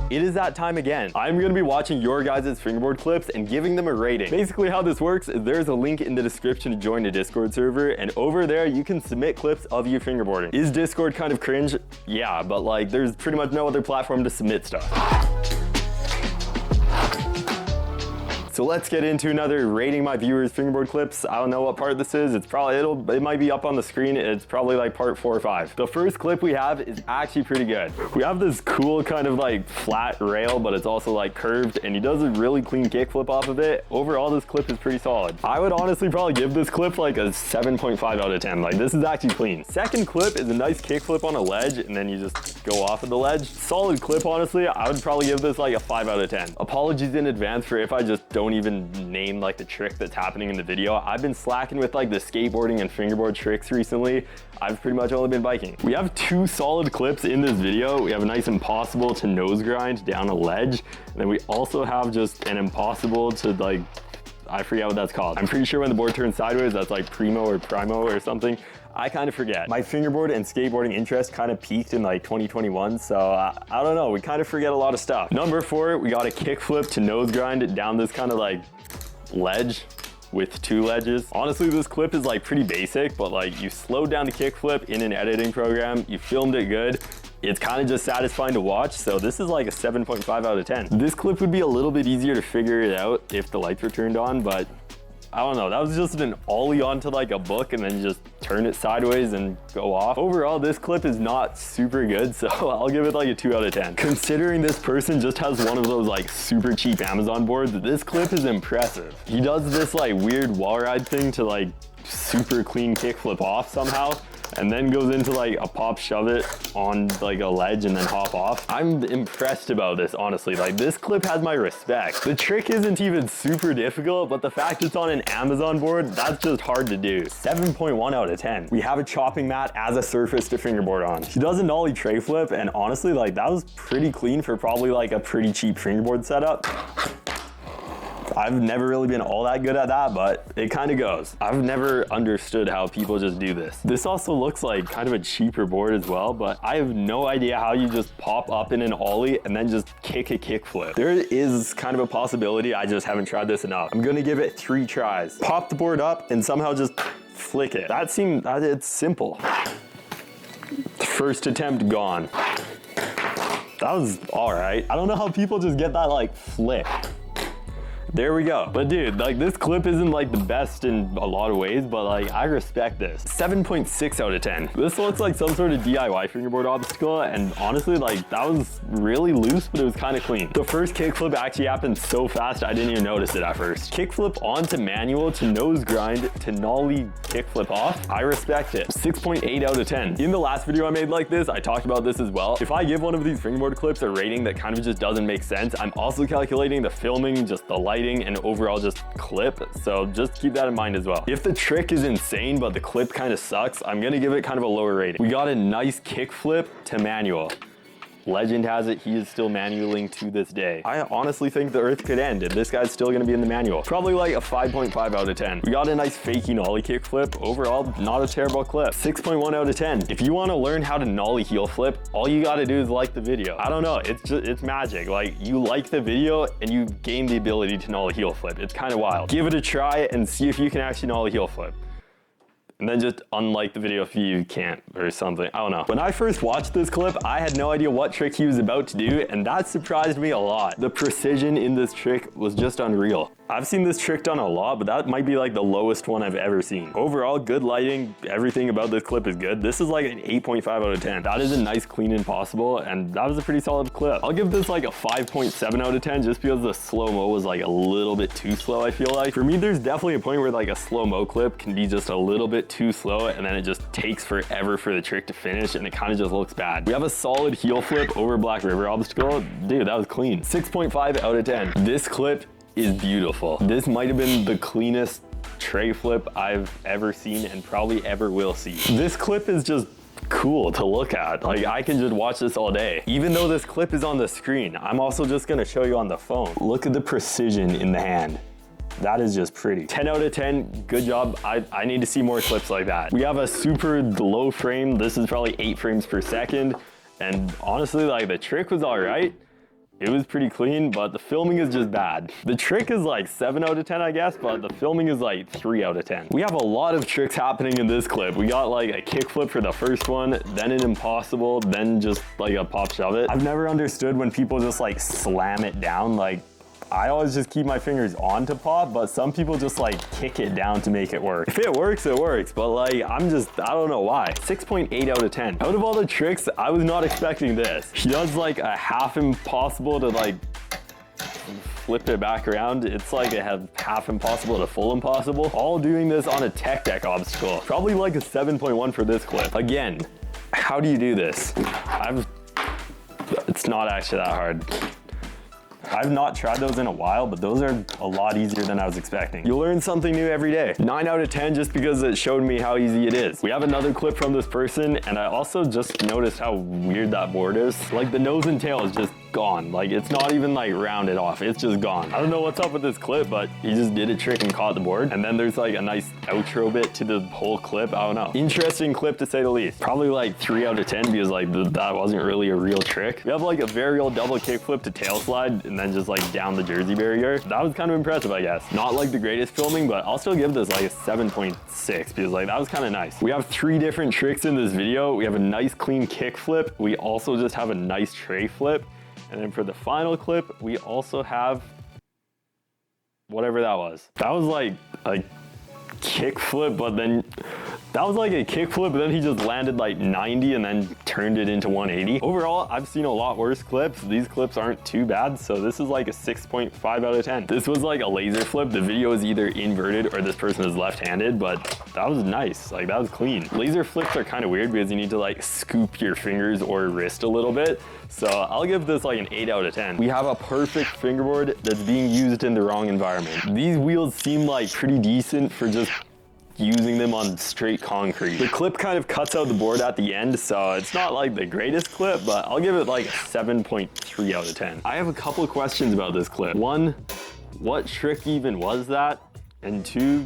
It is that time again. I'm gonna be watching your guys' fingerboard clips and giving them a rating. Basically how this works is there's a link in the description to join a Discord server, and over there you can submit clips of you fingerboarding. Is Discord kind of cringe? Yeah, but like there's pretty much no other platform to submit stuff. So let's get into another rating my viewers fingerboard clips. I don't know what part this is. It might be up on the screen. It's probably like part 4 or 5. The first clip we have is actually pretty good. We have this cool kind of like flat rail, but it's also like curved, and he does a really clean kickflip off of it. Overall, this clip is pretty solid. I would honestly probably give this clip like a 7.5 out of 10. Like this is actually clean. Second clip is a nice kickflip on a ledge, and then you just go off of the ledge. Solid clip, honestly. I would probably give this like a 5 out of 10. Apologies in advance for if I just don't even name like the trick that's happening in the video. I've been slacking with like the skateboarding and fingerboard tricks recently. I've pretty much only been biking. We have 2 solid clips in this video. We have a nice impossible to nose grind down a ledge, and then we also have just an impossible to like, I forget what that's called. I'm pretty sure when the board turns sideways, that's like primo or something. I kind of forget. My fingerboard and skateboarding interest kind of peaked in like 2021, so I don't know, we kind of forget a lot of stuff. Number 4, we got a kickflip to nose grind down this kind of like ledge with 2 ledges. Honestly, this clip is like pretty basic, but like you slowed down the kickflip in an editing program, you filmed it good. It's kind of just satisfying to watch, so this is like a 7.5 out of 10. This clip would be a little bit easier to figure it out if the lights were turned on, but I don't know, that was just an ollie onto like a book and then just turn it sideways and go off. Overall, this clip is not super good, so I'll give it like a 2 out of 10. Considering this person just has one of those like super cheap Amazon boards, this clip is impressive. He does this like weird wall ride thing to like super clean kickflip off somehow, and then goes into like a pop shove it on like a ledge and then hop off. I'm impressed about this, honestly. Like this clip has my respect. The trick isn't even super difficult, but the fact it's on an Amazon board, that's just hard to do. 7.1 out of 10. We have a chopping mat as a surface to fingerboard on. He does a nollie tray flip, and honestly, like that was pretty clean for probably like a pretty cheap fingerboard setup. I've never really been all that good at that, but it kind of goes. I've never understood how people just do this. This also looks like kind of a cheaper board as well, but I have no idea how you just pop up in an ollie and then just kick a kickflip. There is kind of a possibility, I just haven't tried this enough. I'm gonna give it 3 tries. Pop the board up and somehow just flick it. It's simple. First attempt gone. That was all right. I don't know how people just get that like flip. There we go. But dude, like this clip isn't like the best in a lot of ways, but like I respect this. 7.6 out of 10. This looks like some sort of DIY fingerboard obstacle, and honestly, like that was really loose, but it was kind of clean. The first kickflip actually happened so fast I didn't even notice it at first. Kickflip onto manual to nose grind to nollie kickflip off. I respect it. 6.8 out of 10. In the last video I made like this, I talked about this as well. If I give one of these fingerboard clips a rating that kind of just doesn't make sense, I'm also calculating the filming, just the lighting, and overall just clip, so just keep that in mind as well. If the trick is insane but the clip kind of sucks, I'm gonna give it kind of a lower rating. We got a nice kickflip to manual. Legend has it he is still manualing to this day. I honestly think the earth could end and this guy's still gonna be in the manual. Probably like a 5.5 out of 10. We got a nice fakey nollie kickflip. Overall, not a terrible clip. 6.1 out of 10. If you wanna learn how to nollie heel flip, all you gotta do is like the video. I don't know, it's magic. Like you like the video and you gain the ability to nollie heel flip. It's kind of wild. Give it a try and see if you can actually nollie heel flip. And then just unlike the video if you can't or something, I don't know. When I first watched this clip, I had no idea what trick he was about to do, and that surprised me a lot. The precision in this trick was just unreal. I've seen this trick done a lot, but that might be like the lowest one I've ever seen. Overall, good lighting, everything about this clip is good. This is like an 8.5 out of 10. That is a nice clean impossible, and that was a pretty solid clip. I'll give this like a 5.7 out of 10 just because the slow-mo was like a little bit too slow, I feel like. For me, there's definitely a point where like a slow-mo clip can be just a little bit too slow, and then it just takes forever for the trick to finish, and it kind of just looks bad. We have a solid heel flip over Black River obstacle. Dude, that was clean. 6.5 out of 10. This clip is beautiful. This might have been the cleanest tray flip I've ever seen and probably ever will see. This clip is just cool to look at. Like I can just watch this all day. Even though this clip is on the screen, I'm also just gonna show you on the phone. Look at the precision in the hand. That is just pretty. 10 out of 10, good job. I need to see more clips like that. We have a super low frame. This is probably 8 frames per second. And honestly, like the trick was all right. it was pretty clean, but the filming is just bad. The trick is like 7 out of 10, I guess, but the filming is like 3 out of 10. We have a lot of tricks happening in this clip. We got like a kickflip for the first one, then an impossible, then just like a pop shove it. I've never understood when people just like slam it down. Like, I always just keep my fingers on to pop, but some people just like kick it down to make it work. If it works, it works, but like, I don't know why. 6.8 out of 10. Out of all the tricks, I was not expecting this. He does like a half impossible to like flip it back around. It's like a half impossible to full impossible. All doing this on a tech deck obstacle. Probably like a 7.1 for this clip. Again, how do you do this? It's not actually that hard. I've not tried those in a while, but those are a lot easier than I was expecting. You learn something new every day. 9 out of 10 just because it showed me how easy it is. We have another clip from this person, and I also just noticed how weird that board is. Like, the nose and tail is just gone. Like, it's not even like rounded off, it's just gone. I don't know what's up with this clip, but he just did a trick and caught the board. And then there's like a nice outro bit to the whole clip. I don't know. Interesting clip to say the least. Probably like 3 out of 10 because like that wasn't really a real trick. We have like a varial double kickflip to tail slide and then just like down the jersey barrier. That was kind of impressive, I guess. Not like the greatest filming, but I'll still give this like a 7.6 because like that was kind of nice. We have 3 different tricks in this video. We have a nice clean kickflip. We also just have a nice tray flip. And then for the final clip, we also have whatever that was. That was like a kickflip, but then that was like a kickflip, but then he just landed like 90 and then turned it into 180. Overall, I've seen a lot worse clips. These clips aren't too bad, so this is like a 6.5 out of 10. This was like a laser flip. The video is either inverted or this person is left-handed, but that was nice. Like, that was clean. Laser flips are kind of weird because you need to like scoop your fingers or wrist a little bit. So I'll give this like an 8 out of 10. We have a perfect fingerboard that's being used in the wrong environment. These wheels seem like pretty decent for just using them on straight concrete. The clip kind of cuts out the board at the end, so it's not like the greatest clip, but I'll give it like a 7.3 out of 10. I have a couple of questions about this clip. 1, what trick even was that? And 2,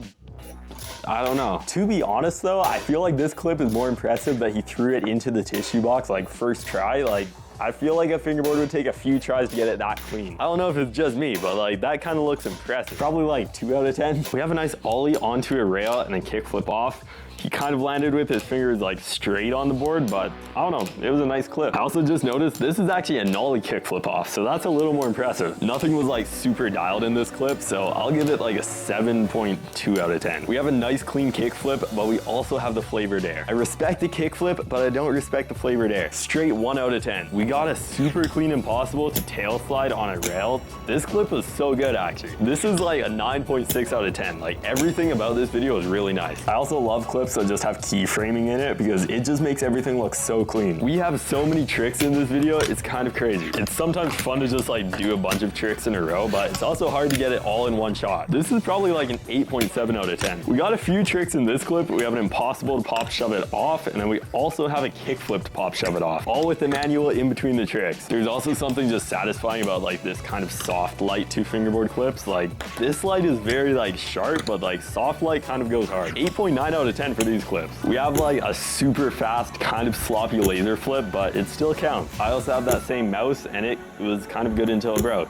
I don't know. To be honest though, I feel like this clip is more impressive that he threw it into the tissue box like first try. Like, I feel like a fingerboard would take a few tries to get it that clean. I don't know if it's just me, but like that kind of looks impressive. Probably like 2 out of 10. We have a nice ollie onto a rail and then kickflip off. He kind of landed with his fingers like straight on the board, but I don't know, it was a nice clip. I also just noticed this is actually a nollie kickflip off, so that's a little more impressive. Nothing was like super dialed in this clip, so I'll give it like a 7.2 out of 10. We have a nice clean kickflip, but we also have the flavored air. I respect the kickflip, but I don't respect the flavored air. Straight 1 out of 10. We got a super clean impossible to tail slide on a rail. This clip was so good actually. This is like a 9.6 out of 10. Like, everything about this video is really nice. I also love clips that just have keyframing in it because it just makes everything look so clean. We have so many tricks in this video, it's kind of crazy. It's sometimes fun to just like do a bunch of tricks in a row, but it's also hard to get it all in one shot. This is probably like an 8.7 out of 10. We got a few tricks in this clip. We have an impossible to pop shove it off, and then we also have a kickflip to pop shove it off, all with the manual in between the tricks. There's also something just satisfying about like this kind of soft light to fingerboard clips. Like, this light is very like sharp, but like soft light kind of goes hard. 8.9 out of 10 for these clips. We have like a super fast kind of sloppy laser flip, but it still counts. I also have that same mouse and it was kind of good until it broke.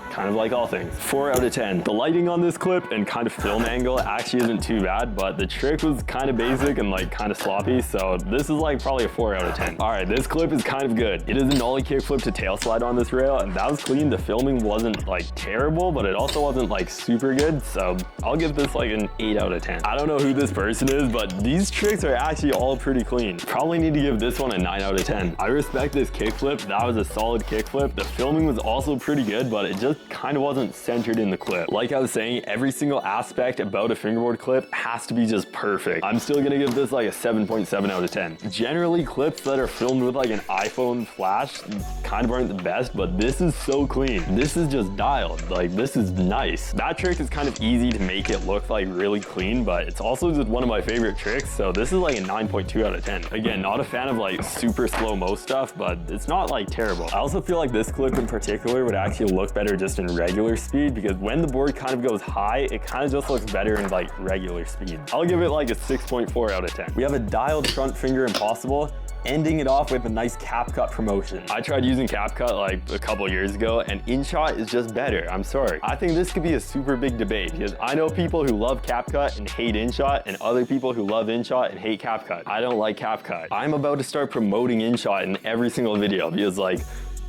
Kind of like all things. 4 out of 10. The lighting on this clip and kind of film angle actually isn't too bad, but the trick was kind of basic and like kind of sloppy, so this is like probably a 4 out of 10. All right, this clip is kind of good. It is a nollie kickflip to tail slide on this rail, and that was clean. The filming wasn't like terrible, but it also wasn't like super good, so I'll give this like an 8 out of 10. I don't know who this person is, but these tricks are actually all pretty clean. Probably need to give this one a 9 out of 10. I respect this kickflip. That was a solid kickflip. The filming was also pretty good, but it just kind of wasn't centered in the clip. Like I was saying, every single aspect about a fingerboard clip has to be just perfect. I'm still gonna give this like a 7.7 out of 10. Generally, clips that are filmed with like an iPhone flash kind of aren't the best, but this is so clean. This is just dialed. Like, this is nice. That trick is kind of easy to make it look like really clean, but it's also just one of my favorite tricks, so this is like a 9.2 out of 10. Again, not a fan of like super slow-mo stuff, but it's not like terrible. I also feel like this clip in particular would actually look better just just in regular speed, because when the board kind of goes high, it kind of just looks better in like regular speed. I'll give it like a 6.4 out of 10. We have a dialed front finger impossible, ending it off with a nice CapCut promotion. I tried using CapCut like a couple years ago, and InShot is just better. I'm sorry. I think this could be a super big debate, because I know people who love CapCut and hate InShot, and other people who love InShot and hate CapCut. I don't like CapCut. I'm about to start promoting InShot in every single video, because like,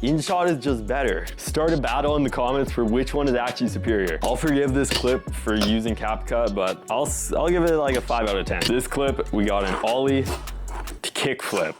InShot is just better. Start a battle in the comments for which one is actually superior. I'll forgive this clip for using CapCut, but I'll give it like a 5 out of 10. This clip, we got an ollie kickflip.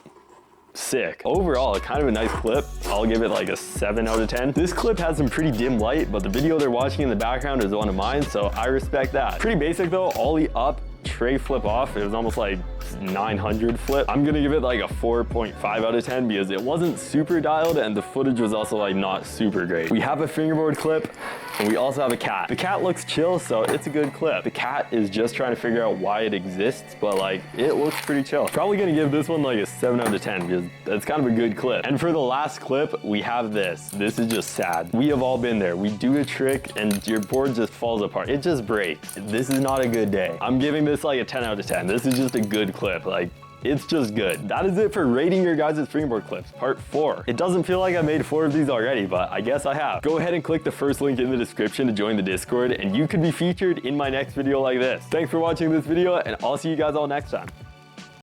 Sick. Overall, kind of a nice clip. I'll give it like a 7 out of 10. This clip has some pretty dim light, but the video they're watching in the background is one of mine, so I respect that. Pretty basic though, ollie up, tray flip off. It was almost like 900 flip. I'm gonna give it like a 4.5 out of 10 because it wasn't super dialed and the footage was also like not super great. We have a fingerboard clip and we also have a cat. The cat looks chill, so it's a good clip. The cat is just trying to figure out why it exists, but like it looks pretty chill. Probably gonna give this one like a 7 out of 10 because that's kind of a good clip. And for the last clip, we have this. This is just sad. We have all been there. We do a trick and your board just falls apart. It just breaks. This is not a good day. I'm giving this like a 10 out of 10. This is just a good clip. Like, it's just good. That is it for rating your guys' fingerboard clips, part 4. It doesn't feel like I made 4 of these already, but I guess I have. Go ahead and click the first link in the description to join the Discord, and you could be featured in my next video like this. Thanks for watching this video, and I'll see you guys all next time.